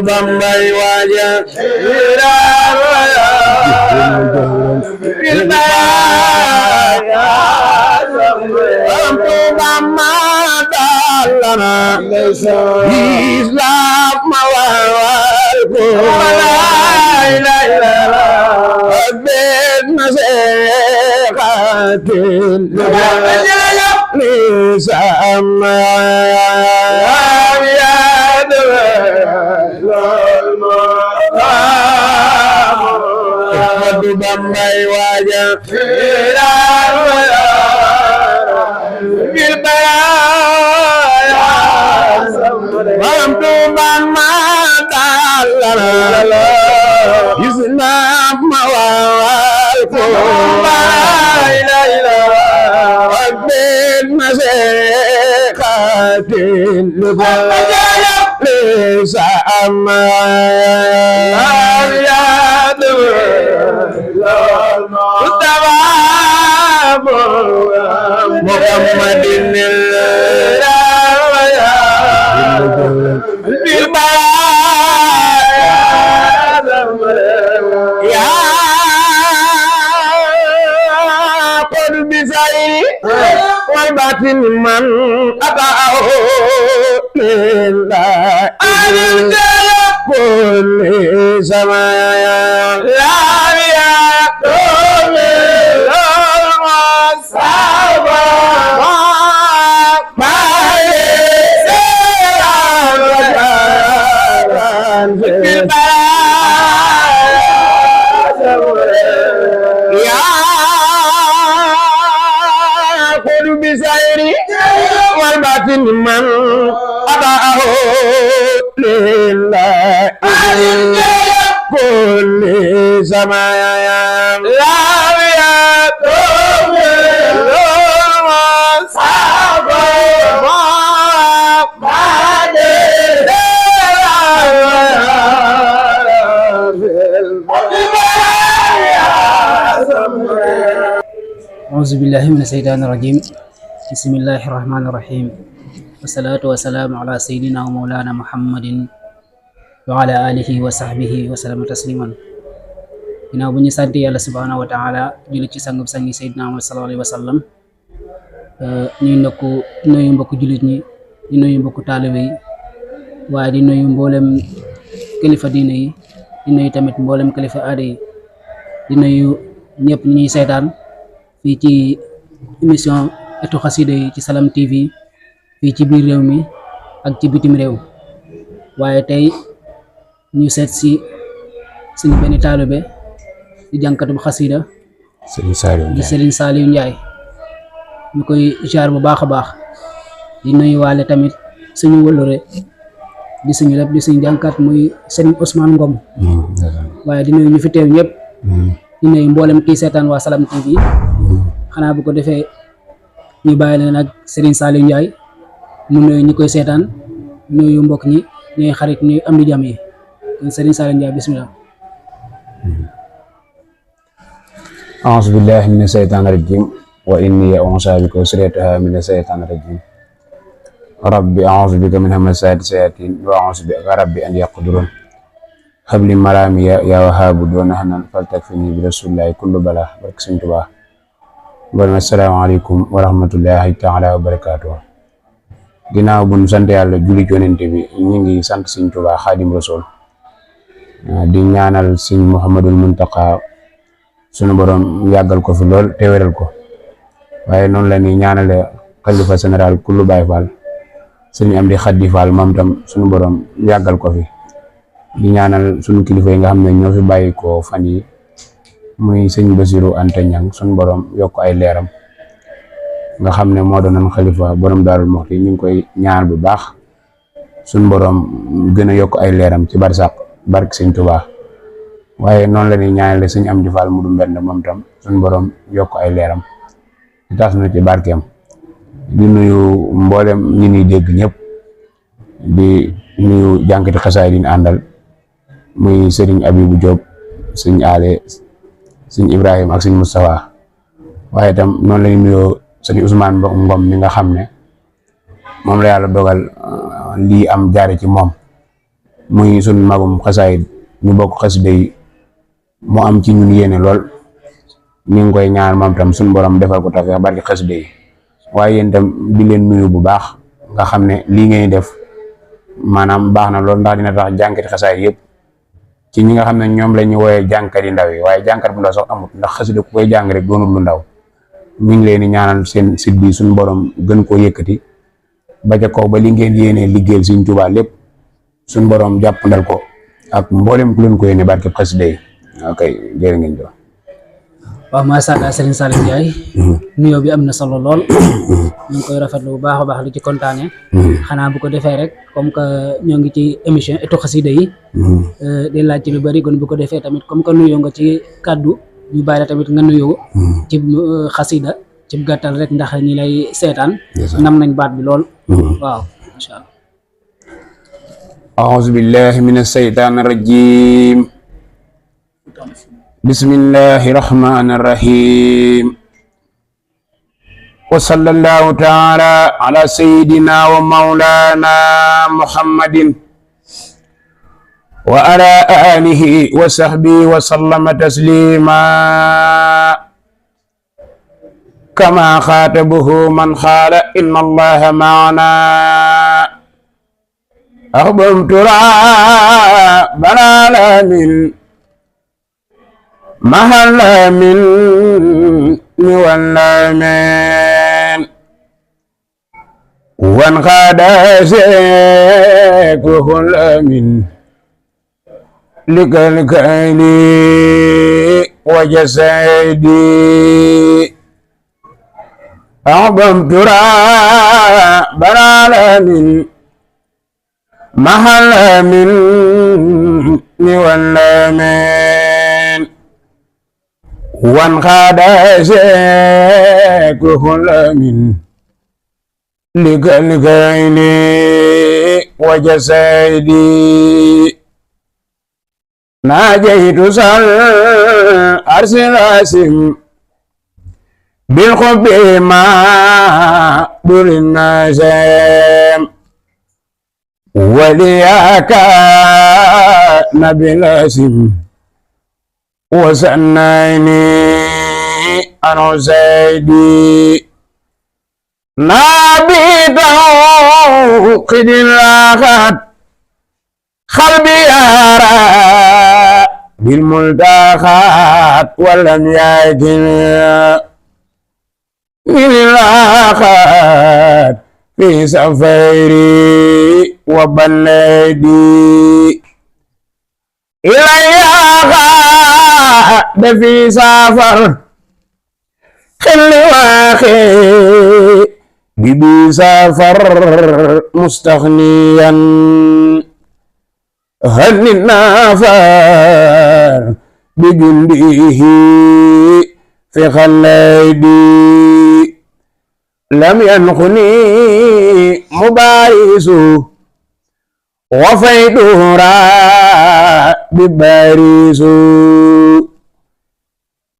Bambay waaja Bamba dalana Islam mawal ko la ilaha ben masekatin sama ya Ahmadu Bambay waaja bil baraya Bamtu Bamba dalana Islam mawal ko la ilaha ben masekatin sama ya Muhammadin ya qul bisairi wal batin man ata'ahu lillahi kulli samaya la man ata'ahu lillahi kulli samaya la أعوذ بالله من الشيطان الرجيم بسم الله الرحمن الرحيم والصلاة والسلام على سيدنا ومولانا محمد وعلى آله وصحبه وسلم تسليما ginnaaw bu ñu sant yàlla subhanahu wa taala julli ci sangub sangi Seydina Muhammad sallallahu alayhi wa sallam ñuy nuyu mbokku jullit ñi di nuyu mbokku taalibe yi waaye di nuyu mboolem kilifa diine yi di nuyu tamit mboolem kilifa aada yi di nuyu ñëpp ñuy seetaan fii ci émission Ëttu Xasida yi ci Salam TV fii ci biir réew mi ak ci bitim réew waaye tey ñu seet si suñu benn taalibe di jànkatu xasida Serigne Saliou Ndiaye ñu koy jaar bu baax a baax di nuyu waale tamit suñu wëllëre di suñu lépp di suñu jànkat muy Serigne Ousmane Ngom waaye di nuyu ñu fi teew ñëpp di nuyu mboolem kii seetaan waa Salam TV xanaa bu ko defee ñu bàyyi leen ak Serigne Saliou Ndiaye mu nuyu ñi koy seetaan nuyu mbokk ñi ñuy xarit ñuy am di jàmm yi kon Serigne Saliou Ndiaye bismillah. أعوذ بالله من الشيطان الرجيم وإني أعوذ بك وذريتها من الشيطان الرجيم رب أعوذ بك من همزات الشياطين وأعوذ بك رب أن يقدرون هب لي مرامي يا وهاب دون هنا فلتكفني برسول الله كل بلا برك سنت با السلام عليكم ورحمة الله تعالى وبركاته ginnaaw bu ñu sant yàlla julli yonent bi ñu ngi sant Sëriñ Tuubaa Xaadim Rasuul di ñaanal Sëriñ Muhammadul Muntaqa sunu borom yàggal ko fi lool te wéral ko waaye noonu la ñuy ñaanale xalifa général kullu Baay Faal Sëriñ Amdi Xaddi Faal moom tam sunu borom yàggal ko fi di ñaanal sunu kilifa yi nga xam ne ñoo fi bàyyi ko fan yi muy Sëriñ Basiru Anta Ñang sunu borom yokk ay leeram nga xam ne moo doonoon xalifa borom Daarul Muxti ñu ngi koy ñaan bu baax sunu borom gën a yokk ay leeram ci barsàq barke Sëriñ Tuubaa waaye noonu la ñuy ñaanale Sëriñ Amdi Fall mu du mbend moom tam suñu borom yokk ay leeram di taas na ci barkeem di nuyu mboolem ñi ñuy dégg ñëpp di nuyu jànkati xasaay di ñu àndal muy Sëriñ Abibu Diop Sëriñ Ale Sëriñ Ibrahima ak Sëriñ Moustapha waaye tam noonu la ñuy nuyoo Sëriñ Ousmane Ngom mi nga xam ne moom la yàlla dogal lii am jaare ci moom muy sun magum xasaayid ñu bokk xasida yi mu am ci ñun yéene lool ñu ngi koy ñaan moom tam suñu borom defal ko tawfeex barki xasida yi waaye yéen tam di leen nuyu bu baax nga xam ne lii ngeen def maanaam baax na lool ndax dina tax jànkati xasaayid yëpp ci ñi nga xam ne ñoom la ñu wooyee jànkat yi ndaw yi waaye jànkat bu ndaw sax amut ndax xasida ku koy jàng rek doonul lu ndaw ñu ngi leen di ñaanal seen site bi suñu borom gën koo yëkkati ba ca kaw ba li ngeen yéenee liggéeyal Sëriñ Tuubaa lépp suñu borom jàppandal ko ak mboolem ku leen ko yéene barke xasida yi ok jërë ngeen jëf. waaw macha allah Serigne Saliou Ndiaye nuyoo bi am na solo lool ñu ngi koy rafetlu bu baax a baax lu ci kontaane xanaa bu ko defee rek comme que ñoo ngi ci émission Ëttu Xasida yi di laaj ci lu bari kon bu ko defee tamit comme que nuyoo nga ci kàddu ñu bàyyi la tamit nga nuyoo ci xasida ci gàttal rek ndax ñi lay seetaan nam nañ baat bi lool waaw incha allah. أعوذ بالله من الشيطان الرجيم بسم الله الرحمن الرحيم وصلى الله تعالى على سيدنا ومولانا محمد وعلى آله وصحبه وسلم تسليما كما خاطبه من قال إن الله معنا أحببت ربنا العالمين محل من والنامين وانقاد سيكه الأمين لكالكالي وجسدي أحببت ربنا العالمين محل من والنامين وانقاد سيكه الأمين لكالكالي وجسدي ناجيت سل أرسل أسم بالحب ما دون الناس ولياك نبي الأسم وسنيني أنا زيدي نبي توقد الآخر قلبي يرى بالملتقات ولم يأتي من الآخر في سفري وبلدي إلي غاد في سفر خل واخي ببي سفر مستغنيا هل النافر بجنده في خلدي لم ينخني مبارس وفيدورا ببارس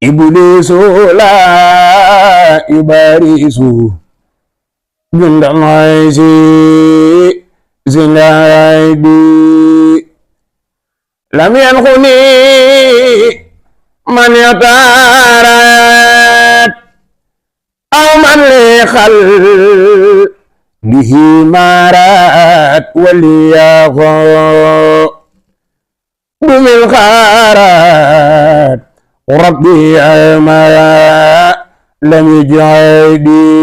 إبليس لا يبارس جند العيش زنايدي لم ينخني من يطارد أو من لخل به مارات ولياغو بمن خارات ربي ما لم يجعدي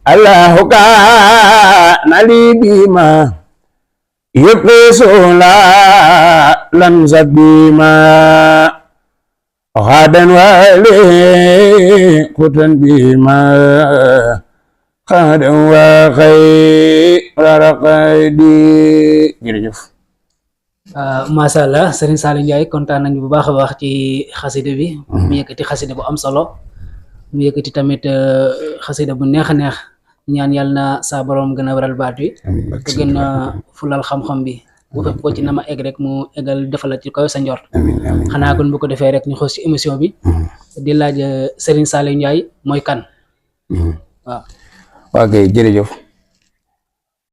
الله كان لي بما يقيس لا لنزد بما غدا والي قتن بما غدا وخير رقيدي jërëjëf. Masha Allah Serigne Saliou Ndiaye kontaan nañu bu baax a baax ci xasida bi mu yëkkati xasida bu am solo mu yëkkati tamit xasida bu neex a neex ñaan yàlla na sa borom gën a waral baat bi te gën a fulal xam-xam bi bu fekk ko ci na ma egg rek mu eggal defal ci kaw sa njort xanaa kon bu ko defee rek ñu xool ci émission bi di laaj Serigne Saliou Ndiaye mooy kan. waaw kay jërëjëf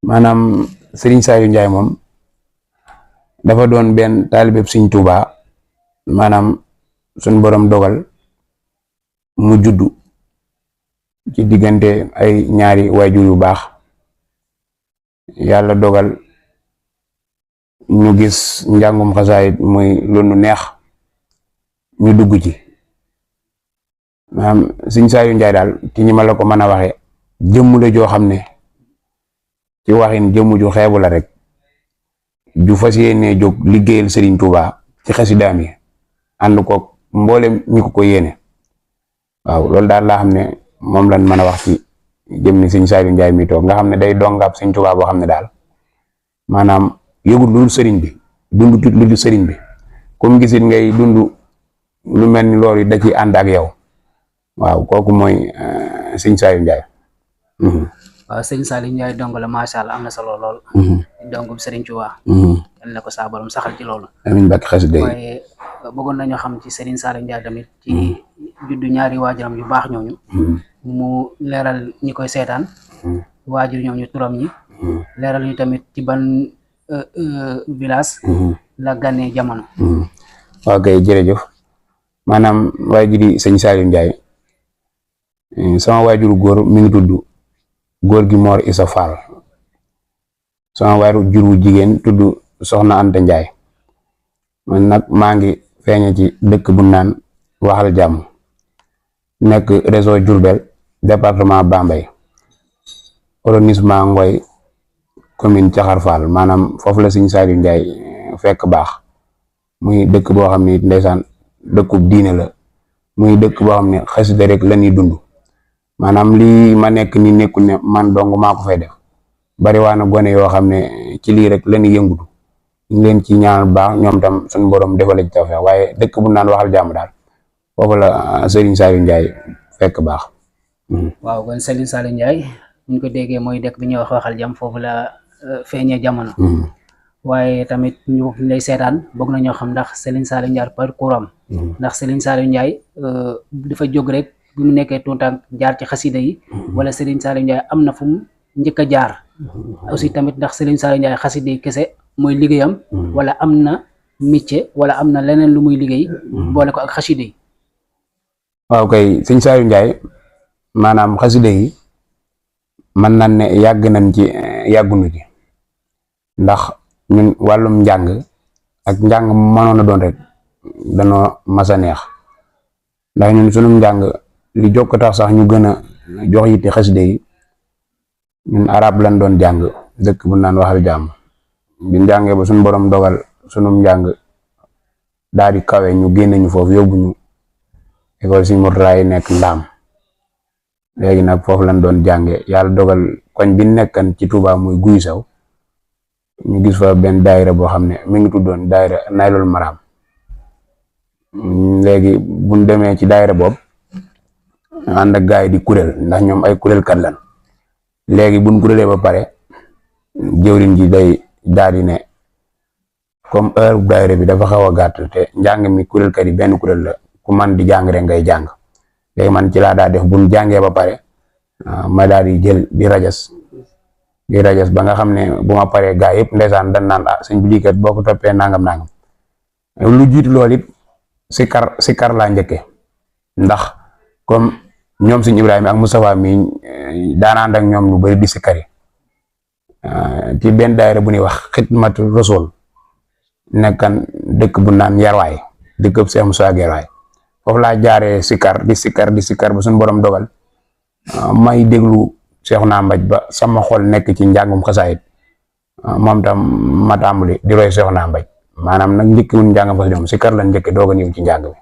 maanaam Serigne Saliou Ndiaye moom dafa doon benn taalibe Sëriñ Tuubaa maanaam suñ borom dogal mu juddu ci diggante ay ñaari waajur yu baax yàlla dogal ñu gis njàngum xasaayit muy lu nu neex ñu dugg ci maanaam Sëriñ Saliou Ndiaye daal ci ñi ma la ko mën a waxe jëmm la joo xam ne ci waxin jëmm ju xeebu la rek ju fas yéenee jóg liggéeyal Serigne Touba ci xasidaam yi ànd ko mboolem ñi ko yéene waaw loolu daal laa xam ne moom lañ mën a wax ci jëmmi Sëriñ Saliou Ndiaye mi toog nga xam ne day dongab Sëriñ Touba boo xam ne daal maanaam yëgul lu sëriñ bi dund tut lu sëriñ bi comme gisit ngay dund lu mel ni loolu da ci ànd ak yow waaw kooku mooy Sëriñ Saliou Ndiaye. waaw Sëriñ Saliou Ndiaye dong la macha allah am na solo lool. dongum Sëriñ Tuubaa. yal na ko saa borom saxal ci loolu. amiin bakki xasida yi. waaye bëggoon nañoo xam ci Sëriñ Saliou Ndiaye tamit ci juddu ñaari waajuram yu baax ñooñu. mu leeral ñi koy seetaan. waajur ñooñu turam ñi. leeral ñu tamit ci ban village. la gànnee jamono. waaw kay jërëjëf maanaam waajuri Sëriñ Saliou Ndiaye sama waajuru góor mi ngi tudd góor gi Mor Issa Fall sama waajur wu jigéen tudd Soxna Anta Ndiaye man nag maa ngi feeñe ci dëkk bu naan Waxal Jàmm nekk réseau Diourbel département Bambey arrondissement Ngoy commune Caxar Fall maanaam foofu la Sëriñ Saliou Ndiaye fekk baax muy dëkk boo xam ne ndeysaan dëkkub diine la muy dëkk boo xam ne xasida rek la ñuy dund maanaam lii ma nekk ni nekkul ne man dong maa ko fay def bari waa na gone yoo xam ne ci lii rek la ñuy yëngutu ñu leen ci ñaanal baax ñoom tam suñu borom defal ci tawfeex waaye dëkk bu naan Waxal Jàmm daal foofu la Sëriñ Saliou Ndiaye fekk baax. waaw kon Sëriñ Saliou Ndiaye ñu ko déggee mooy dëkk bi ñuy wax Waxal Jàmm foofu la feeñee jamono. waaye tamit ñu lay seetaan bëgg nañoo xam ndax Sëriñ Saliou Ndiaye parcours am. ndax Sëriñ Saliou Ndiaye dafa jóg rek bi mu nekkee tuutànk jaar ci xasida yi. wala Sëriñ Saliou Ndiaye am na fu mu njëkk a jaar. aussi tamit ndax Sëriñ Saliou Ndiaye xasida yi kese mooy liggéeyam. wala am na métier wala am na leneen lu muy liggéey. boole ko ak xasida yi. waaw kay Sëriñ Saliou Ndiaye maanaam xasida yi mën nañ ne yàgg nañ ci yàggunu ci ndax ñun wàllum njàng ak njàng mënoon a doon rek danoo mas a neex ndax ñun sunum njàng li jokk tax sax ñu gën a jox yitte xasida yi ñun arab lañ doon jàng dëkk bu naan Waxal Jàmm bi njàngee ba suñu borom dogal sunum njàng daal di kawe ñu génne ñu foofu yóbbu ñu école Sëriñ Murtala yi nekk Ndaam léegi nag foofu lañ doon jànge yàlla dogal koñ bi nekkan ci Touba muy Guy Saw ñu gis fa benn daayira boo xam ne mi ngi tuddoon daayira Naylul Maram léegi buñ demee ci daayira boobu ànd ak gaay yi di kuréel ndax ñoom ay kuréel kat lan léegi buñ kuréelee ba pare jëwriñ ji day daal di ne comme heure daayira bi dafa xaw a gàtt te njàng mi kuréel kat yi benn kuréel la ku man di jàng rek ngay jàng léegi man ci laa daa def buñ jàngee ba pare ma daal di jël di rajas ba nga xam ne bu ma paree gaa yëpp ndeysaan dañ naan sëñ bi kat boo ko toppee nangam lu jiitu loolu it sikar laa njëkke ndax comme ñoom sëñ Ibrahima ak Moustapha mi daanaan ak ñoom lu bari di sikari ci benn daayira bu ñuy wax Xidmatu Rasul nekkan dëkk bu naan Yarwaay dëkk Seex Musaa Yarwaay foofu laa jaaree sikar di sikar ba suñu borom dogal may déglu Seexuna Mbaj ba sama xol nekk ci njàngum xasaayit moom tam ma tàmbali di roy Seexuna Mbaj maanaam nag njëkkiwul njàngam xasaayit moom sikar la njëkke doog a ñëw ci njàng bi.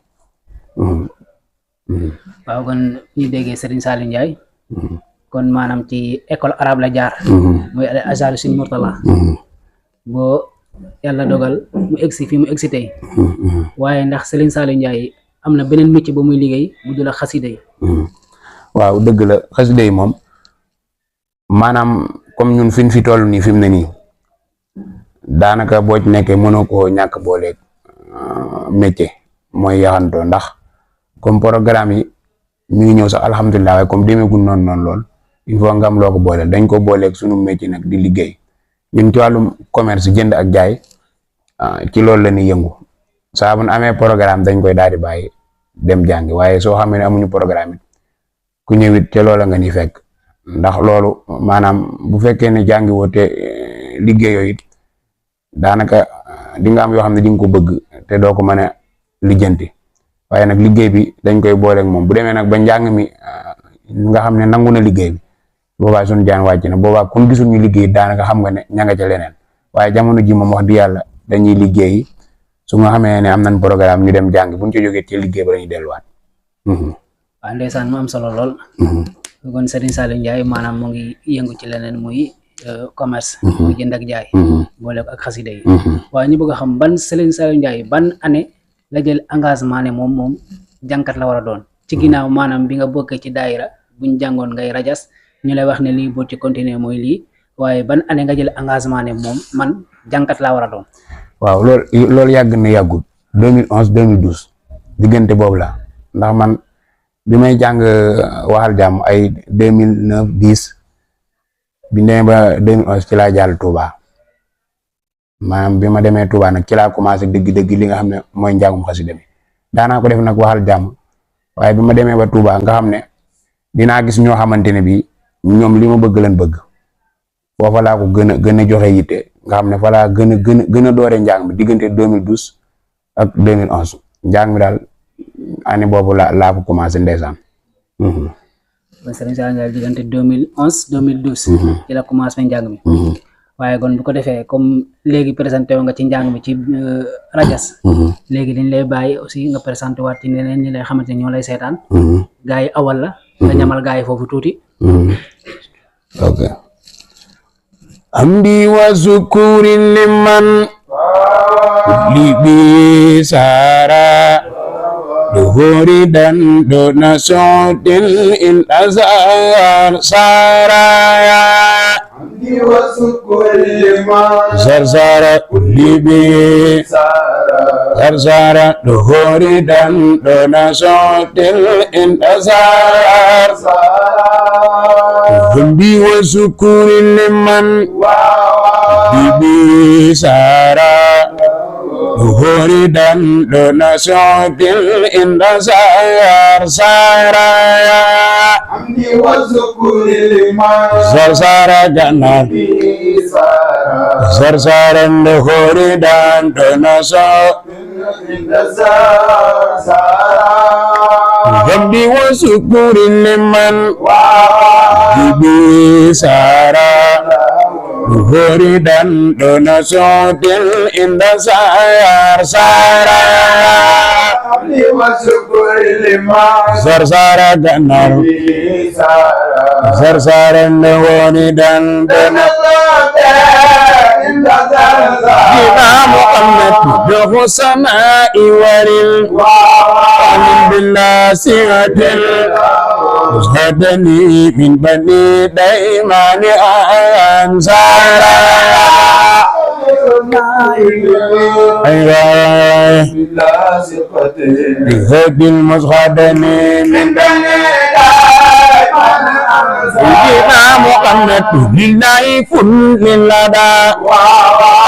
waaw kon ñu déggee Sëriñ Saliou Ndiaye kon maanaam ci école arabe la jaar. muy Azhar Sëriñ Murtala boo yàlla dogal mu egsi fi mu egsi tey waaye ndax Sëriñ Saliou Ndiaye am na beneen métier ba muy liggéey bu dul ak xasida yi. waaw dëgg la xasida yi moom maanaam comme ñun fi toll nii fi mu ne nii daanaka boo ci nekkee mënoo koo ñàkk booleeg métier mooy yaxantoo ndax comme programme yi mi ngi ñëw sax alhamdulilah waaye comme demeegul noonu lool il faut nga am loo ko booleel dañ ko booleeg sunu métier nag di liggéey ñun ci wàllum commerce jënd ak jaay ci loolu la ñuy yëngu saa bu ñu amee programme dañ koy daal di bàyyi dem jàngi waaye soo xamee ne amuñu programme it ku ñëwit ca loola nga ni fekk ndax loolu maanaam bu fekkee ne jàngi woo te liggéeyoo it daanaka di nga am yoo xam ne di nga ko bëgg te doo ko mën a lijjanti waaye nag liggéey bi dañ koy booleeg moom bu demee nag ba njàng mi nga xam ne nangu na liggéey bi boobaa suñu jaan wàcc na boobaa kun gisul ñu liggéey daanaka xam nga ne ña nga ca leneen waaye jamono ji moom wax di yàlla dañuy liggéey su nga xamee ne am nañ programme ñu dem jàng buñ ci jógee ci liggéey ba dañuy delluwaat. waaw ndeysaan mu am solo lool. kon Serigne Saliou Ndiaye maanaam mu ngi yëngu ci leneen muy commerce. muy jënd ak jaay. boole ko ak xasida yi. waaye ñu bëgg a xam ban Serigne Saliou Ndiaye ban année la jël engagement ne moom jànkat la war a doon ci ginnaaw maanaam bi nga bokkee ci daayira buñ jàngoon ngay rajas ñu lay wax ne lii boo ci continuer mooy lii waaye ban année nga jël engagement ne moom man jànkat laa war a doon. waaw loolu yàgg na yàggul 2011 2012 diggante boobu la ndax man bi may jàng waxal jàmm ay 2009 10 bi ñu demee ba 2011 ci laa jàll Touba maanaam bi ma demee Touba nag ci laa commencé dëgg-dëgg li nga xam ne mooy njàngum xasida mi daanaa ko def nag waxal jàmm waaye bi ma demee ba Touba nga xam ne dinaa gis ñoo xamante ne bii ñoom li ma bëgg leen bëgg foofa laa ko gën a joxe yitte nga xam ne fa laa gën a doore njàng mi diggante 2012 ak 2011 njàng mi daal année boobu laa ko commencé ndeysaan. kon Serigne Saliou Ndiaye diggante 2011 2012. ci la commencé njàng mi. waaye kon bu ko defee comme léegi présenté nga ci njàng mi ci rajas. léegi dañ lay bàyyi aussi nga présenté waat ci ñeneen ñi lay xamante ne ñoo lay seetaan. gaa yi awal la. nga ñamal gaa yi foofu tuuti. ok. amdi wa sukuri liman libi sara duhuri dan dona sotil in azar saraya amdi wa sukuri liman zarzara libi zarzara duhuri dan dona sotil in azar amdi wa sukuri liman libi sara duhuri dan dona sotil inda sayar saraya amdi wa sukuri liman zarzara ganar zarzara duhuri dan dona sotil amdi wa sukuri liman libi sara duhuri dan dona sotil inda sayar saraya amdi wa sukuri liman zarzara ganar zarzara duhuri dan dona kita Muhammad duhu sama'i waril amin billah sihatil uzhadani min bani daimani ansara ayah bihadil muzhadani min bani kita Muhammad lillahi kullin lada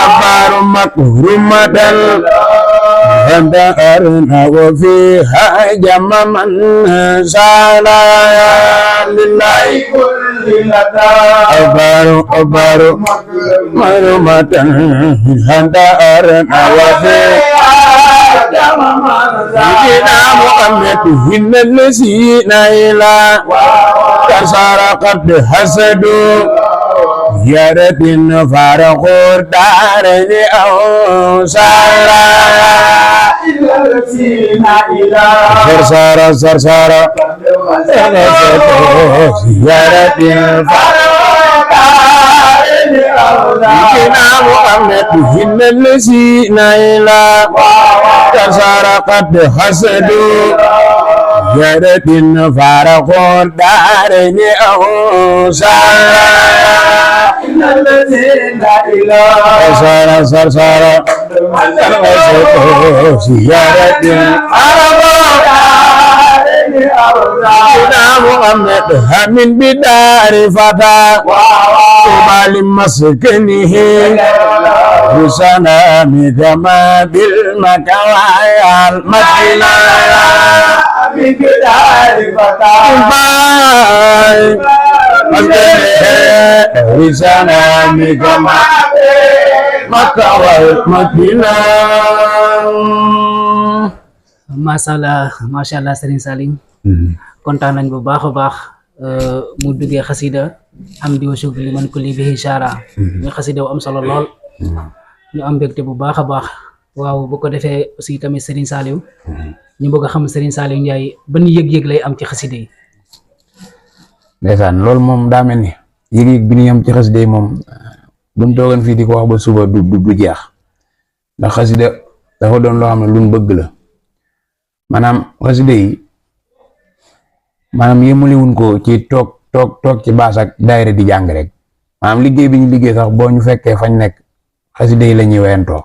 akbaru makrumatan handa arna wa fiha jamaman sala lillahi kullin lada akbaru makrumatan handa arna wa fiha jamaman kita Muhammad hinnal lasina ila kasarakat hasadu yaratin farakhur darani awsara sarsara sarsara yaratin farakhur darani awsara Muhammad hinnal lasina ila kasarakat hasadu yaratin farakhur darani awsara sara sara sara ziyaratin Muhammad hamin bidari fata malim maskanihi حسنا مكما بالمكوايا المدينة من كتاب فتاة حسنا مكما مكوايا المدينة. Masya Allah Serigne Saliou kontaan nañ bu baax a baax mu duggee xasida am di wasug li man ko li bihi shara ñu xasida wu am solo lool ñu am mbégte bu baax a baax waaw bu ko defee aussi tamit Serigne Saliou ñu bëgg a xam Serigne Saliou Ndiaye ban yëg-yëg lay am ci xasida yi. ndeysaan loolu moom daa mel ni yëg-yëg bi ñu am ci xasida yi moom buñ toogoon fii di ko wax ba suba du jeex ndax xasida dafa doon loo xam ne luñ bëgg la maanaam xasida yi maanaam yëmaliwuñ ko ci toog ci baas ak daayira di jàng rek maanaam liggéey bi ñu liggéey sax boo ñu fekkee fañ nekk xasida yi la ñuy weyantoo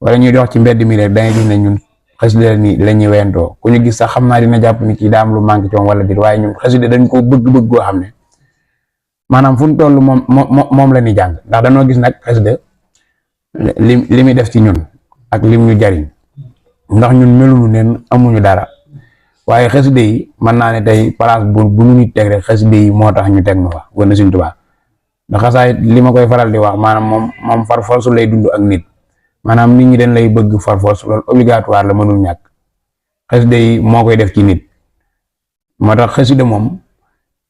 wala ñuy dox ci mbedd mi rek dangay gis ne ñun xasida ni la ñuy weyantoo ku ñu gis sax xam naa dina jàpp ni kii daa am lu manqué ci moom wala dit waaye ñun xasida dañ ko bëgg goo xam ne maanaam fu ñu toll moom la ñuy jàng ndax dañoo gis nag xasida li muy def ci ñun ak lim ñu jariñ ndax ñun melunu neen amuñu dara waaye xasida yi mën naa ne tey place bu ñu nit teg rek xasida yi moo tax ñu teg nu fa wala Sëriñ Tuubaa ndax xasaay li ma koy faral di wax maanaam moom far force lay dund ak nit maanaam nit ñi dañ lay bëgg far force loolu obligatoire la mënul ñàkk xasida yi moo koy def ci nit moo tax xasida moom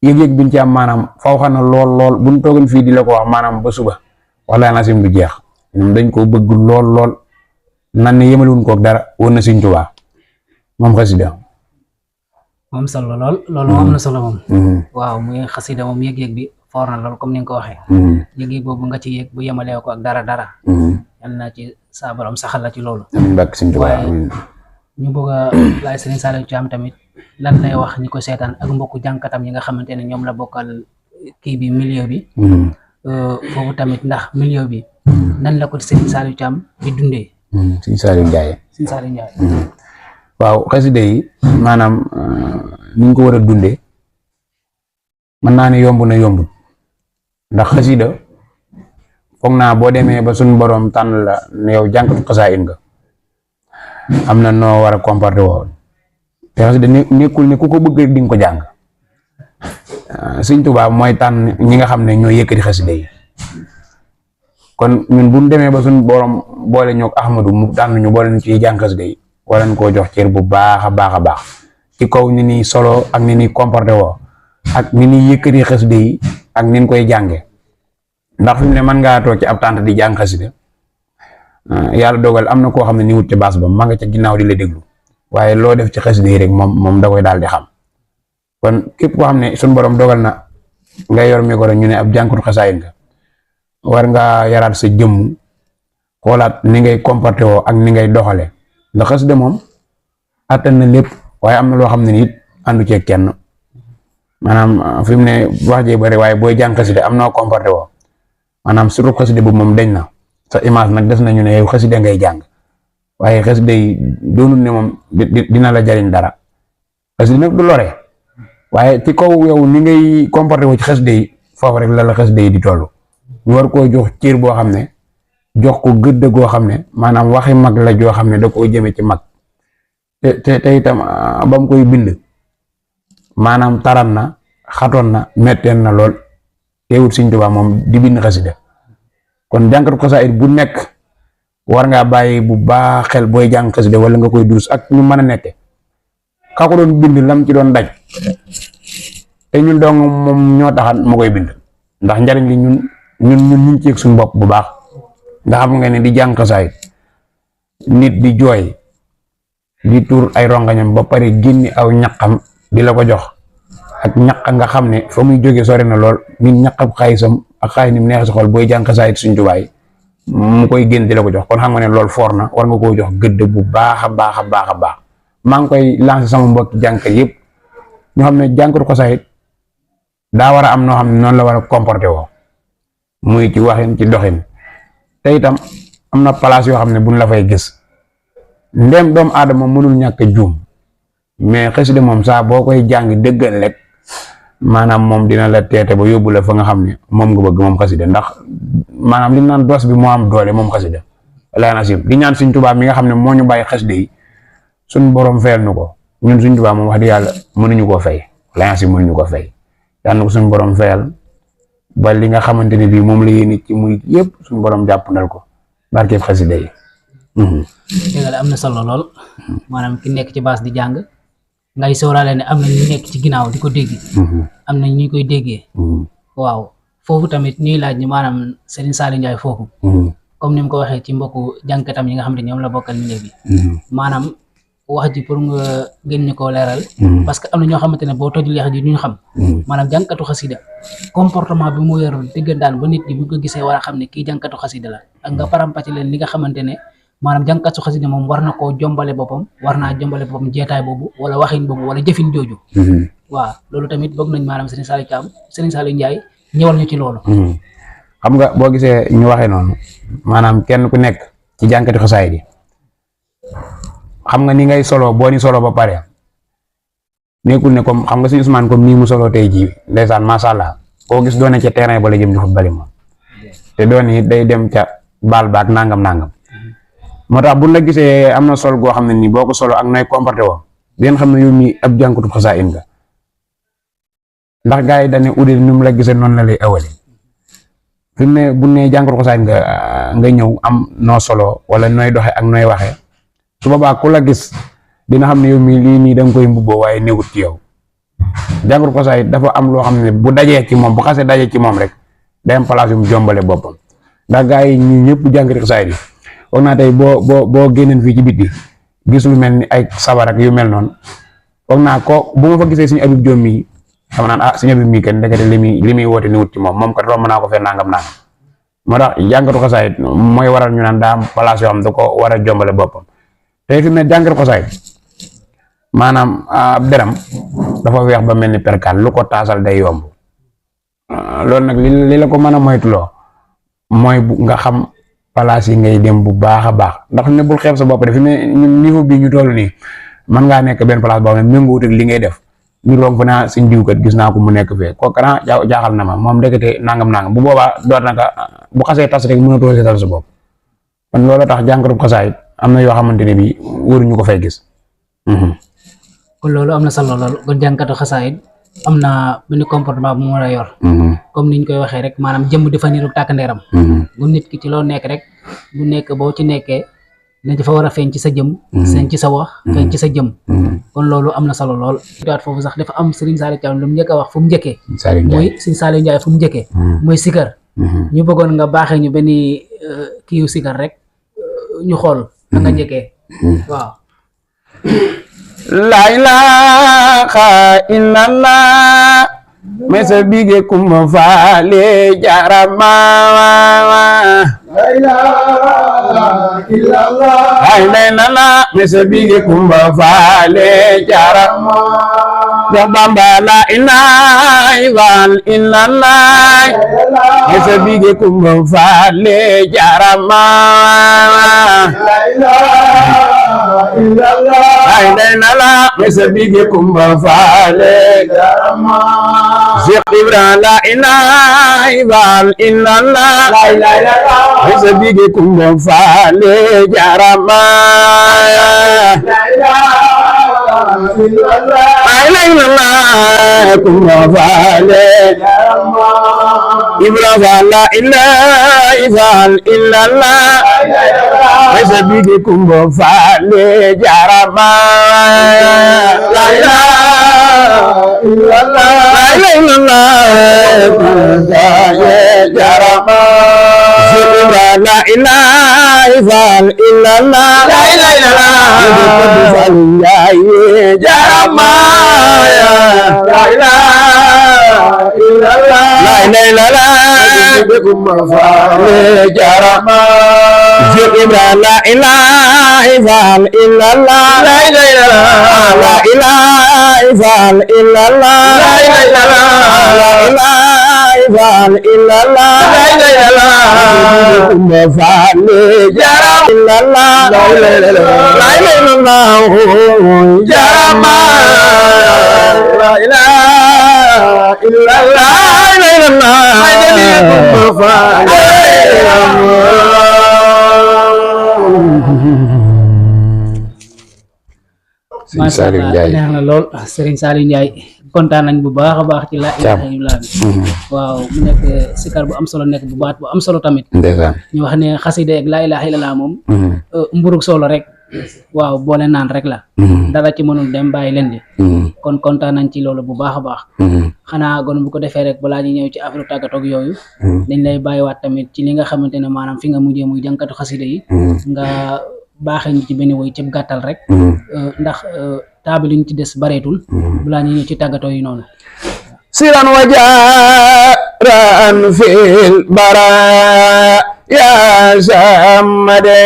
yëg-yëg biñ ci am maanaam faw xana lool buñ toogoon fii di la ko wax maanaam ba suba wala na sim du jeex ñoom dañ ko bëgg lool nan ne yemaluñ kook dara woon na Sëriñ Tuubaa moom xasida moom solo lool loolu moom am na solo moom waaw muy xasida moom yëg-yëg bi foor na lool comme ni nga ko waxee yëg-yëg boobu nga ci yëg bu yemalee ko ak dara yal na ci sa borom saxal la ci loolu waaye ñu bëgg a laaj Serigne Saliou Thiam tamit lan lay wax ñi ko seetaan ak mbokku jànkatam yi nga xamante ne ñoom la bokkal kii bi milieu bi foofu tamit ndax milieu bi nan la ko Serigne Saliou Thiam di dundee. Serigne Saliou Ndiaye waaw xasida yi maanaam ni ñu ko war a dundee mën naa ne yomb na yombut ndax xasida foog naa boo demee ba suñu borom tànn la ne yow jànkatu xasaayid nga am na noo war a comporter woo te xasida nekkul ne ku ko bëgg rek di nga ko jàng Sëriñ Tuubaa mooy tànn ñi nga xam ne ñoo yëkkati xasida yi kon ñun bu ñu demee ba suñu borom boole ñoog Ahmadu mu tànn ñu boole ñu ci jàng xasida yi wala ñu koo jox cër bu baax a baax ci kaw ni ni solo ak ni ni comporté woo ak ni ni yëkkati xasida yi ak ni ñu koy jànge ndax fi mu ne mën ngaa toog ci ab tànt di jàng xasida yàlla dogal am na koo xam ne ni wut ci baas ba ma nga ca ginnaaw di la déglu waaye loo def ci xasida yi rek moom da koy daal di xam kon képp koo xam ne suñu borom dogal na nga yor micro ñu ne ab jànkatu xasaayid nga war ngaa yaraat sa jëmm xoolaat ni ngay comporté woo ak ni ngay doxale ndax xasida moom attan na lépp waaye am na loo xam ne nit àndu cee kenn maanaam fi mu ne wax jee bari waaye booy jàng xasida am noo comporté woo maanaam surtout xasida bu moom dañ na sa image nag des nañu ne yow xasida ngay jàng waaye xasida yi doonul ne moom dina la jariñ dara xasida nag du lore waaye ci kaw yow ni ngay comporté woo ci xasida yi foofu rek la xasida yi di toll ñu war koo jox ciir boo xam ne jox ko gëdd goo xam ne maanaam waxi mag la joo xam ne da koo jëme ci mag te itam ba mu koy bind maanaam taran na xatoon na metteen na lool teewut Sëriñ Tuubaa moom di bind xasida kon jànkatu xasaayid bu nekk war ngaa bàyyi bu baax xel booy jàng xasida wala nga koy duus ak ñu mën a nekke ka ko doon bind lam ci doon daj te ñun dong moom ñoo taxan mu koy bind ndax njariñ li ñun ñu ci yëg suñu bopp bu baax nga xam nga ne di jàng xasaayid nit di jooy di tuur ay rongañam ba pare génni aw ñaqam di la ko jox ak ñaq nga xam ne fa muy jóge sori na lool nit ñaqab xaalisam ak xaalis ni mu neex si xol booy jàng xasaayid Sëriñ Tuubaa mu koy génn di la ko jox kon xam nga ne loolu foor na war nga koo jox gëdd bu baax a baax maa ngi koy lancer sama mbokki jàngkat yëpp ñoo xam ne jànkatu xasaayid daa war a am noo xam ne noonu la war a comporter woo muy ci waxin ci doxin te itam am na place yoo xam ne buñ la fay gis ndem doomu aadama mënul ñàkk juum mais xasida moom saa boo koy jàng dëggal rek maanaam moom dina la teete ba yóbbu la fa nga xam ne moom nga bëgg moom xasida ndax maanaam li naan dos bi moo am doole moom xasida laa nasim di ñaan Sëñ Tuubaa mi nga xam ne moo ñu bàyyi xasida yi suñ borom fayal nu ko ñun Sëñ Tuubaa moom wax dëgg yàlla mënuñu koo fay laa nasim mënuñu ko fay yàlla na ko suñ borom fayal ba li nga xamante ne bii moom la yéene ci muy yëpp suñ borom jàppandal ko barkeeb xasida yi. dëgg la am na solo lool maanaam ki nekk ci baas di jàng ngay sóoraale ne am na ñu nekk ci ginnaaw di ko dégg. am na ñu koy déggee. waaw foofu tamit ñuy laaj ni maanaam Serigne Saliou Ndiaye foofu. comme ni mu ko waxee ci mbokku jàngkatam yi nga xam ne ñoom la bokkal milieu bi. maanaam wax ji pour nga gën ñu koo leeral. parce que am na ñoo xamante ne boo tojul yax ji duñu xam. maanaam jàngkatu xasida comportement bi mu yor diggantaan ba nit ñi bu ko gisee war a xam ne kii jàngkatu xasida la ak nga parampati leen li nga xamante ne. maanaam jàngkatu xasida moom war na koo jombale boppam war naa jombale boppam jeetaay boobu wala waxin boobu wala jëfin jooju. waaw loolu tamit bëgg nañ maanaam Serigne Saliou Thiam Serigne Saliou Ndiaye ñëwal ñu ci loolu. xam nga boo gisee ñu waxee noonu maanaam kenn ku nekk ci jàngkati xasaay di xam nga ni ngay solo boo ni solo ba pare nekkul ne comme xam nga si Ousmane comme nii mu solo tey jii ndeysaan macha allah koo gis doone ca terrain ba la jëm di football moom te doon it day dem ca baal baak nangam. moo tax bu la gisee am na sol goo xam ne nii boo ko solo ak nooy comporté woo den xam ne yow mi ab jànkatu xasaay nga ndax gars yi dañ ne udde ni mu la gisee noonu la lay awale fi mu ne bu ne jànkatu xasaay nga ñëw am noo solo wala nooy doxe ak nooy waxee su boobaa ku la gis dina xam ne yow mi lii nii da nga koy mbubboo waaye néewut ci yow jànkatu xasaay dafa am loo xam ne bu dajee ci moom bu xasee dajee ci moom rek day am place yu mu jombale boppam ndax gars yi ñu ñëpp jànkati xasaay bi foog naa tey boo génneen fii ci biti gis lu mel ni ay sabar ak yu mel noonu foog naa ko bu ma fa gisee suñu Abib Joom mi xam naan suñu Abib mi kenn ndekete li muy woote ni wut ci moom kat romb naa ko fee nangam moo tax jàngatu xasaay mooy waral ñu naan daa am place yoo xam da ko war a jombale boppam tey fi mu ne jàngatu xasaay maanaam deram dafa weex ba mel ni perkal lu ko taasal day yomb loolu nag li la ko mën a moytuloo mooy nga xam palaas yi ngay dem bu baax a baax ndax ne bul xeeb sa bopp de fi mu ne ñun niveau bii ñu toll nii mën ngaa nekk benn place boo xam ne méngoo wut ak li ngay def ñu roog fa naa suñ jiwkat gis naa ko mu nekk fee kooku jaaxal na ma moom ndekete nangam bu boobaa doot naka bu xasee tas rek mënatoo seetal sa bopp kon loolu tax jàngatu xasaay am na yoo xamante ne bii waruñu ko fay gis. kon loolu am na solo lool kon jàngkatu xasaay am na benn comportement bu mu war a yor. comme niñ koy waxee rek maanaam jëmm dafa niru tàkk ndeeram. bu nit ki ci loo nekk rek bu nekk boo ci nekkee ne dafa war a feeñ ci sa jëm. feeñ ci sa wax feeñ ci sa jëm. kon loolu am na solo lool. daat foofu sax dafa am Serigne Saliou Thiam lu mu njëkk a wax fu mu njëkkee. mooy Serigne Saliou Ndiaye fu mu njëkkee. mooy sikar. ñu bëggoon nga baaxee ñu benn kiiw sikar rek ñu xool na nga njëkkee waaw. La ilaha illallah mesa bige kumba faale jarama La ilaha illallah la ilaha mesa bige kumba faale jarama ya bamba la ilaha illallah mesa bige kumba faale jarama La ilaha illallah mesa bige kumba faale jarama Cheikh Ibra la ilaha illallah La ilaha mesa bige kumba faale jarama La ilaha illallah kumba faale jarama Ibra la ilaha illallah mesa bige kumba faale jarama la ilaha illallah jarama Ibra la ilaha illallah jarama la ilaha illallah kumba faale jarama Ibra la ilaha illallah la ilaha illallah kumba faale jarama la ilaha jarama la ilaha إلا macha allah neex na lool Serigne Saliou Ndiaye kontaan nañ bu baax a baax ci laa ilaaha illallaah waaw mu nekk sikar bu am solo nekk bu baat bu am solo tamit ñu wax ne xasida ak laa ilaaha illallaah moom mburug solo rek waaw boole naan rek la dara ci mënul dem bàyyi leen di kon kontaan nañ ci loolu bu baax a baax xanaa gon bu ko defee rek balaa ñu ñëw ci affaire tàggatoog yooyu dañ lay bàyyiwaat tamit ci li nga xamante ne maanaam fi nga mujjee muy jànkatu xasida yi nga baaxee ñu ci benn woy cëb gàttal rek ndax taabi liñ ci des bareetul balaa ñu ñëw ci tàggatoo yi noonu siran wajaran fil bara ya samade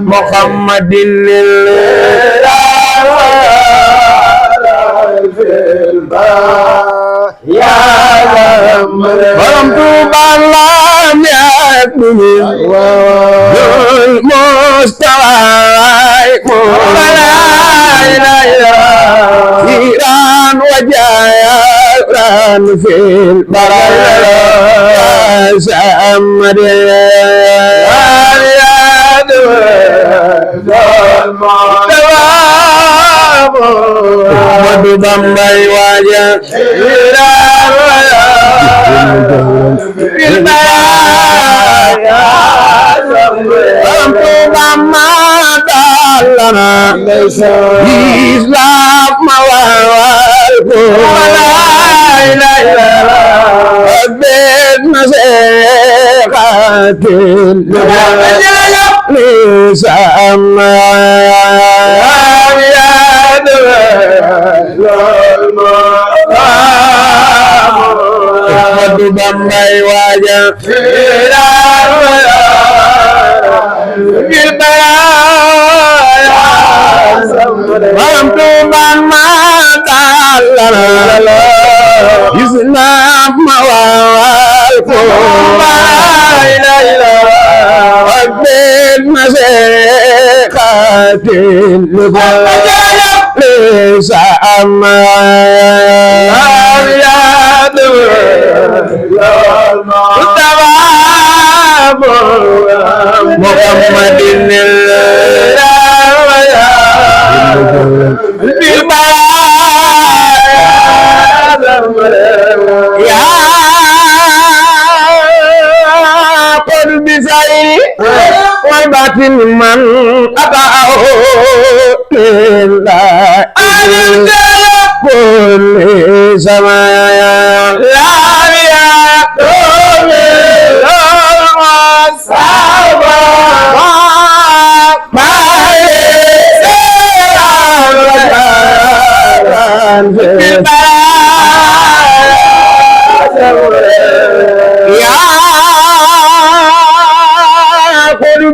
muhammadin ya borom Tuuba lam yak mumin dul mustawa iran wajaran fil baraya samade Ahmadu Bambay waja fil baraya Bamba dalana Islam mawal ko la ilaha ben nasekatin sama Ahmadu Bambay waja fil baraya Bam Tuuban ma dalana Islam mawal ko la ilaha ben nasekatin sama Muhammadin bil ya qul bisairi wal batin man ata'ahu lillah kulli samaya la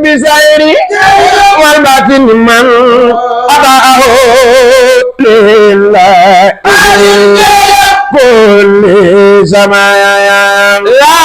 bisairi wal batin man ata'ahu lillah kulli samaya la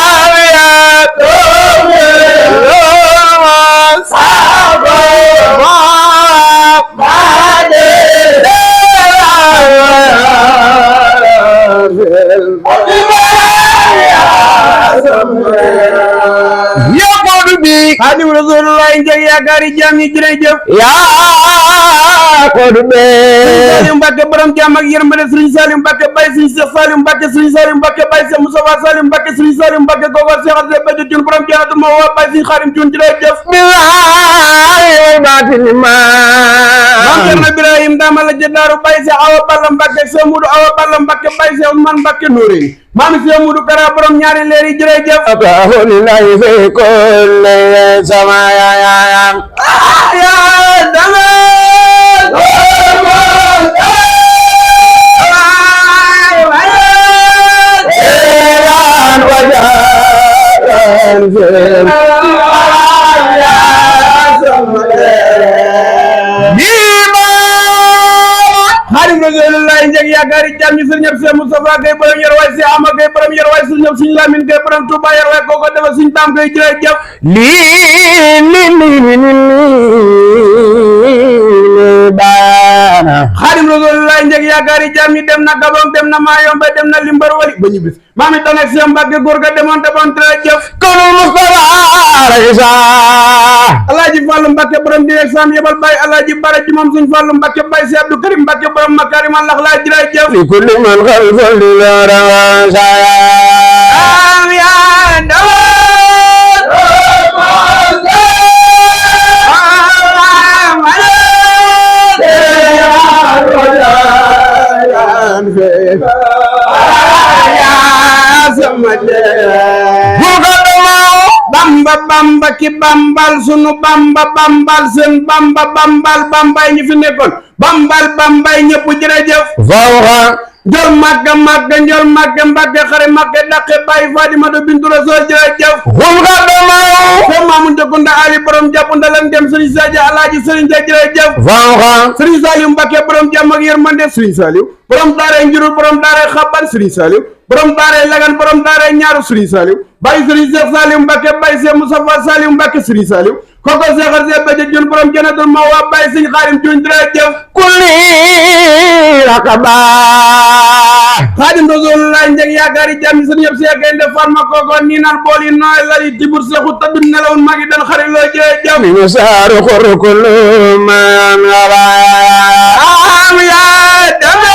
Xaadimu Rasulullah njëg yaakaari jaam yi jërëjëf yaa ko du bee Saliou Mbacke borom jaam ak yërmande Serigne Saliou Mbacke Baye Serigne Cheikh Saliou Mbacke Serigne Saliou Mbacke Baye Cheikh Moustapha Saliou Mbacke Serigne Saliou Mbacke gogo Cheikh Abdou Badji Thioune borom jaanatu ma waa Baye Serigne Khadim Thioune jërëjëf billahi wal baatini ma Maam Cerno Ibrahim dama la jëndaaru Baye Cheikh Awa Balla Mbacke Cheikh Moudou Awa Balla Mbacke Baye Cheikh Ousmane Mbacke Nouré maam Cheikh Moudou Kara borom ñaari leer yi jërëjëf lillahi fi kulli samaya ya dama Xaadimu Rasulullah njëg yaakaari jàmm ñi sëriñ ab Cheikh Moustapha Gueye borom yor waay Cheikh Ama Gueye borom yor waay sëriñ ab Serigne Lamine Gueye borom Touba yor waay kooko defal Serigne Tam Gueye jërëjëf Xaadim Rasulullah njëg yaakaari jàmm ñi dem na Gabon dem na Mayombe dem na Limbar Wali ba ñu bis maami tan ak Cheikh Mbacke góor ga demoon te bon jërëjëf konul Mustafa Isa Alaaji Fallu Mbacke borom direk sam yebal Baye Alaaji Bara ji moom suñ Fallu Mbacke Baye si Abdou Karim Mbacke borom Makarima lax laa jërëjëf li kulli man xalfal di la Bamba ki bambal sunu Bamba bambal seen Bamba bambal bambay ñi fi nekkoon bambay ñëpp jërëjëf njol màgga njol màgga Mbàkke xare màgga daqe Baye Fatima do bintu Rasul jërëjëf ko maamu njëkkunda Ali borom jàpp ndalan dem Serigne Sadio Alaaji Serigne Dia jërëjëf Serigne Saliou Mbàkke borom jàmm ak yërmande Serigne Saliou borom daare njurul borom daare xaban Serigne Saliou borom daare lagan borom daare ñaaru Serigne Saliou Baye Serigne Cheikh Saliou Mbàkke Baye Cheikh Moustapha Saliou Mbàkke Serigne Saliou koko seexal see baje jun borom janatul ma waa Baye Serigne Xaadim Cuun jërëjëf kulli rakaba Xaadim Rasulullah njëg yaakaari jàmm sëñ yëpp see gaynde farma koko nii naan bool yi nooy lali tibur seexu tabit nelawun magi dan xarit loo jërëjëf mi saaru xor kullu man am yaa dame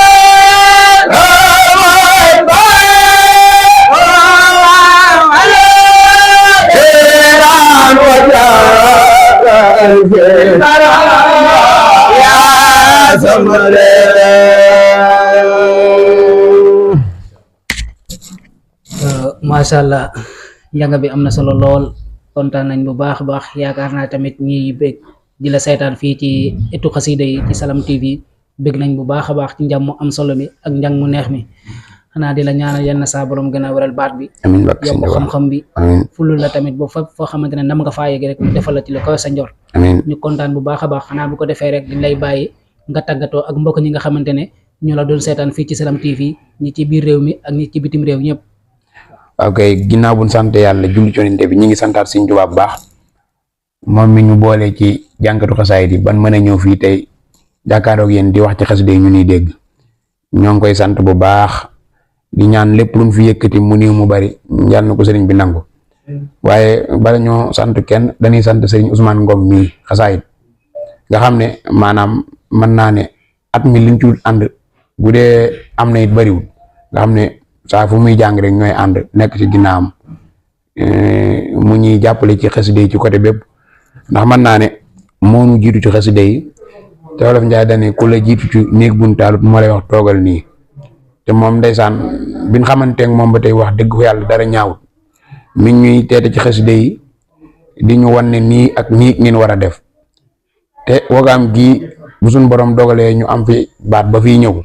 Masha Allah njàng bi am na solo lool kontaan nañ bu baax a baax yaakaar naa tamit ñi bëgg di la seetaan fii ci ëttu xasida yi ci Salam TV bëgg nañ bu baax a baax ci njàng mu am solo mi ak njàng mu neex mi xanaa di la ñaanal yenn saa borom gën a waral baat bi yokk xam-xam bi fulul la tamit boo fa foo xamante ne nam nga faa yegg rek mu defal la ci la kaw sa njor ñu kontaan bu baax a baax xanaa bu ko defee rek di lay bàyyi nga tàggatoo ak mbokk ñi nga xamante ne ñu la doon seetaan fii ci Salam TV ñi ci biir réew mi ak ñi ci bitim réew ñëpp. ok ginnaaw buñ sant yàlla julli coninte bi ñi ngi santaat Sëriñ Tuubaa bu baax moom mi ñu boole ci jànkatu xasaayid yi ban mën a ñëw fii tey jàkkaaroog yéen di wax ci xasida yi ñu niy dégg ñoo ngi koy sant bu baax di ñaan lépp luñ fi yëkkati mu néew mu bari yàlla na ko sëriñ bi nangu waaye bala ñoo sant kenn dañuy sant sëriñ Ousmane Ngom mii xasaayid nga xam ne maanaam mën naa ne at mi liñ ci ànd bu dee am na it bariwul nga xam ne saa fu muy jàng rek ñooy ànd nekk ci ginnaawam mu ñuy jàppale ci xasida yi ci côté bépp ndax mën naa ne moo ñu jiitu ci xasida yi te Wolof Njaay dane ku la jiitu ci néeg buñ taalut moo lay wax toogal nii te moom ndeysaan biñ xamanteeg moom ba tey wax dëgg fa yàlla dara ñaawut mi ñuy teete ci xasida yi di ñu wan ne nii ak nii ngeen war a def te wagaam gi bu suñ borom dogalee ñu am fi baat ba fii ñëw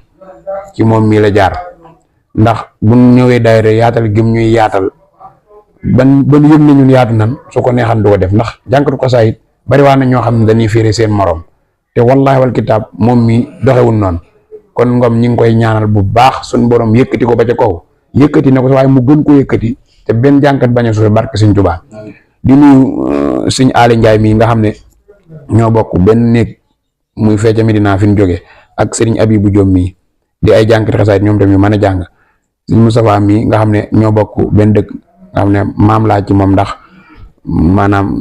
ci moom mii la jaar ndax buñ ñëwee daayira yaatal gëm ñuy yaatal ban yëg na ñun yaatu nan su ko neexan du ko def ndax jànkatu xasaayid bari waa na ñoo xam ne dañuy fiire seen morom te wallahi wal kitaab moom mi doxewul noonu kon Ngom ñi ngi koy ñaanal bu baax suñ borom yëkkati ko ba ca kaw yëkkati na ko waaye mu gën ko yëkkati te benn jànkat bañ a suufe barke Sëriñ Tuubaa di nuyu Sëriñ Aali Njaay mii nga xam ne ñoo bokk benn néeg muy fecca Medina fi ñu jógee ak Sëriñ Abibu Jóob mii di ay jànkati xasaayid ñoom tamit mën a jàng Sëriñ Moustapha mii nga xam ne ñoo bokk benn dëkk nga xam ne maam laa ci moom ndax maanaam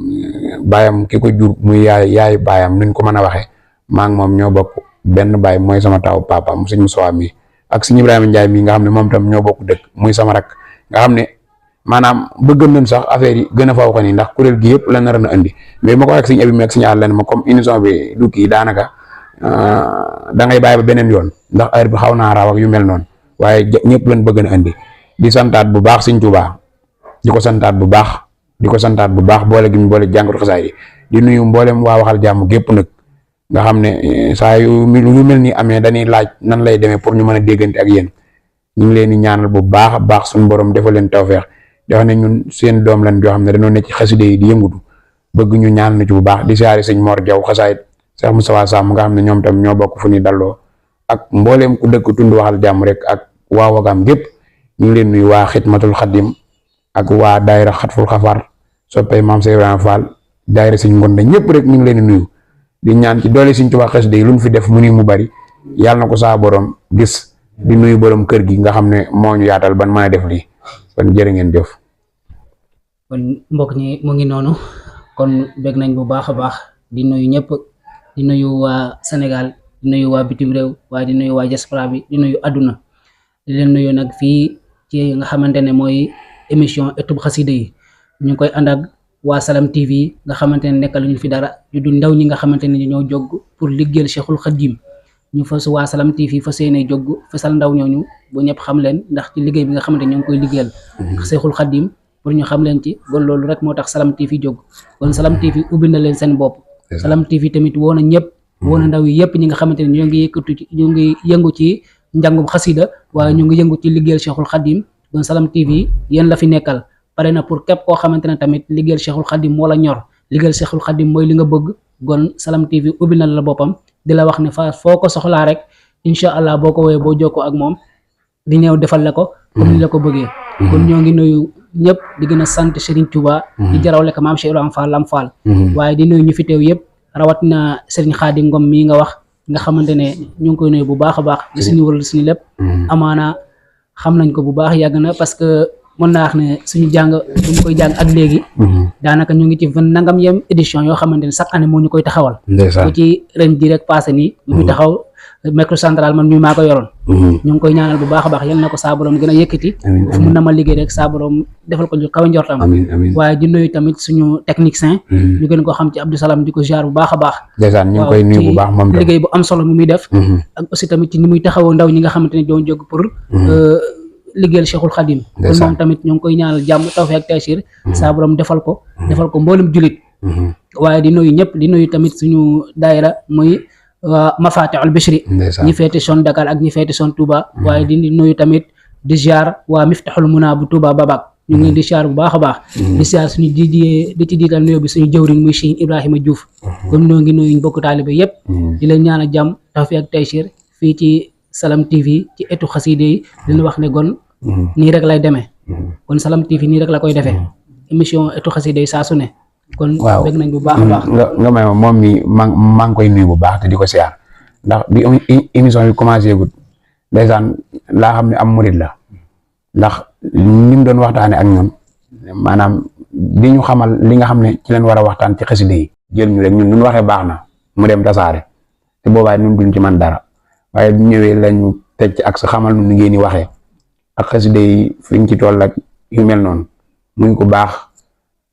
baayam ki ko jur muy yaay baayam nuñ ko mën a waxee maa ngi moom ñoo bokk benn baay mooy sama taw papa mu Sëriñ Moustapha mii ak Sëriñ Ibrahima Njaay mii nga xam ne moom tam ñoo bokk dëkk muy sama rak nga xam ne maanaam bëgg nañ sax affaire yi gën a faw ko nii ndax kuréel gi yëpp la nar a indi mais ma ko wax ak Sëriñ Abi mi ak Sëriñ Àll ma comme émission bi du kii daanaka da ngay bàyyi ba beneen yoon ndax heure bi xaw naa raaw ak yu mel noonu waaye ñëpp lañ bëgg na indi di santaat bu baax Sëriñ Tuubaa di ko santaat bu baax boole gi mu boole jàngatu xasaayid yi di nuyu mboolem waa Waxal Jàmm gépp nag nga xam ne saa yu mel ni amee dañuy laaj nan lay demee pour ñu mën a déggante ak yéen ñu ngi leen di ñaanal bu baax a baax suñu borom defal leen tawfeex di wax ne ñun seen doom lañ joo xam ne dañoo nekk ci xaside yi di yëngutu bëgg ñu ñaanal na ci bu baax di siyaare sëñ Mor Jaw xasaayid Cheikh Moustapha Sam nga xam ne ñoom tam ñoo bokk fu ñuy dalloo ak mbooleem ku dëkk tund waxal jàmm rek ak waa Wakaam gépp ñu ngi leen nuyu waa Xidmatul Xadim ak waa daayira Xatful Xafar soppay maam Cheikh Ibrahima Fall daayira Sëñ Ngonda ñëpp rek ñu ngi leen di nuyu di ñaan ci doole Sëñ Tuubaa xasida yi lu mu fi def mu ni mu bari yàlla na ko saa borom gis di nuyu borom kër gi nga xam ne moo ñu yaatal ban mën a def lii kon jërë ngeen jëf. kon mbokk ñi mu ngi noonu kon bég nañ bu baax a baax di nuyu ñëpp di nuyu waa Sénégal di nuyu waa bitim réew waaye di nuyu waa diaspora bi di nuyu àdduna di leen nuyu nag fii ci nga xamante ne mooy émission ëttub xasida yi ñu ngi koy ànd ak waa Salam TV nga xamante ne nekkal ñu fi dara ñu du ndaw ñi nga xamante ne ñoo jóg pour liggéeyal Cheikhul Khadim ñu fas waa Salam TV fas yéene jóg fasal ndaw ñooñu bu ñëpp xam leen ndax ci liggéey bi nga xamante ne ñoo ngi koy liggéeyal Cheikhul Khadim pour ñu xam leen ci kon loolu rek moo tax Salam TV jóg kon Salam TV ubbi na leen seen bopp Salam TV tamit woo na ñëpp woo na ndaw yi yëpp ñi nga xamante ne ñoo ngi yëkkatu ci ñoo ngi yëngu ci njàngum xasida waaye ñu ngi yëngu ci liggéeyal Cheikhul Khadim kon Salam TV yéen la fi nekkal pare na pour képp koo xamante ne tamit liggéeyal Cheikhul Khadim moo la ñor liggéeyal Cheikhul Khadim mooy li nga bëgg kon Salam TV ubbi na la boppam di la wax ne fa foo ko soxlaa rek incha allah boo ko woowee boo jokkoo ak moom di ñëw defal la ko comme ni la ko bëggee kon ñoo ngi nuyu ñëpp di gën a sant Serigne Touba di jarawle ko maam Cheikh Ibrahima Fall Lam Fall waaye di nuyu ñu fi teew yëpp rawatina Serigne Khadim Ngom mii nga wax nga xamante ne ñu ngi koy nuyu bu baax a baax di suñu wëral suñu lépp amaana xam nañ ko bu baax yàgg na parce que mën naa wax ne suñu jàng bu ñu koy jàng ak léegi daanaka ñu ngi ci 20 nangam yem édition yoo xamante ne chaque année moo ñu koy taxawal bu ci ren ji rek passé nii bu ñu taxaw micro central man ñu maa ko yoroon ñu ngi koy ñaanal bu baax a baax yal na ko saa borom gën a yëkkati fu mun na ma liggéey rek saa borom defal ko ñu kaw njortam waaye di nuyu tamit suñu technicien ñu gën ko xam ci Abdou Salam di ko jaar bu baax a baax ndeysaan ñu ngi koy nuyu bu baax moom liggéey bu am solo mi muy def ak aussi tamit ci ni muy taxawoo ndaw ñi nga xamante ne ñoo jóg pour liggéeyal Cheikhul Khadim kon moom tamit ñoo ngi koy ñaanal jàmm tawfeex ak taysir saa borom defal ko mboolem julit waaye di nuyu ñëpp di nuyu tamit suñu daayira muy Mafatihul Bichri ñi feete son Dakar ak ñi feete son Touba waaye di nuyu tamit di ziar waa Miftahul Muna bu Touba Babak ñu ngi di ziar bu baax a baax di ziar suñu di ci jiital nuyu bi suñu jëwriñ muy Cheikh Ibrahima Diouf kon ñoo ngi nuyu mbokk taalibe yëpp di leen ñaanal jàmm tawfeex ak taysir fii ci Salam TV ci ëttu xaside yi dina wax ne gon nii rek lay demee kon Salam TV nii rek la koy defee émission ëttu xaside yi saa su ne kon bëgg nañ bu baax a baax nga may ma moom mi maa ngi koy nuyu bu baax te di ko siyaar ndax bi émission bi commencé gut ndeysaan laa xam ne am murid la ndax ni mu doon waxtaane ak ñun maanaam di ñu xamal li nga xam ne ci leen war a waxtaan ci xaside yi jël ñu rek ñun ñu waxee baax na mu dem tasaare te boobaa ñun duñ ci man dara waaye bu ñëwee lañu teg ci ak sa xamal nu ni ngeen di waxee ak xaside yi fiñ ci toll ak yu mel noonu muy ku baax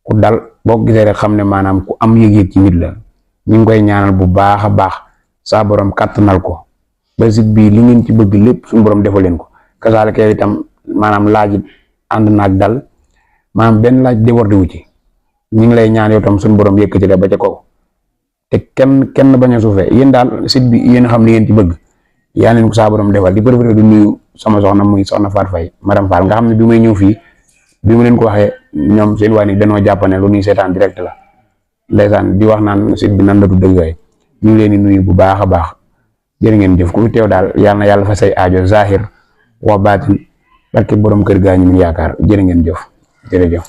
ku dal boo ko gisee rek xam ne maanaam ku am yëg-yëg ci nit la ñu ngi koy ñaanal bu baax a baax saa borom kàttanal ko ba sit bii li ngeen ci bëgg lépp suñu borom defal leen ko kasaale kee itam maanaam laaj ànd naag dal maanaam benn laaj débordé wu ci ñu ngi lay ñaan yow tam suñu borom yëkkati la ba ca kaw te kenn bañ a suufee yéen daal sit bi yéen xam li ngeen ci bëgg yaa leen ko saa borom defal di préféré du nuyu sama soxna muy soxna Fatou Faye madame Fall nga xam ne bi may ñëw fii bi mu leen ko waxee ñoom seen waa ni dañoo jàpp ne lu ñuy seetaan direct la ndeysaan di wax naan site bi nan la tudd ak yooyu ñu ngi leen di nuyu bu baax a baax jërë ngeen jëf ku fi teew daal yal na yàlla fa say aajo zahir wa baatin barke borom kër gaa ñu mun yaakaar jërë ngeen jëf jërëjëf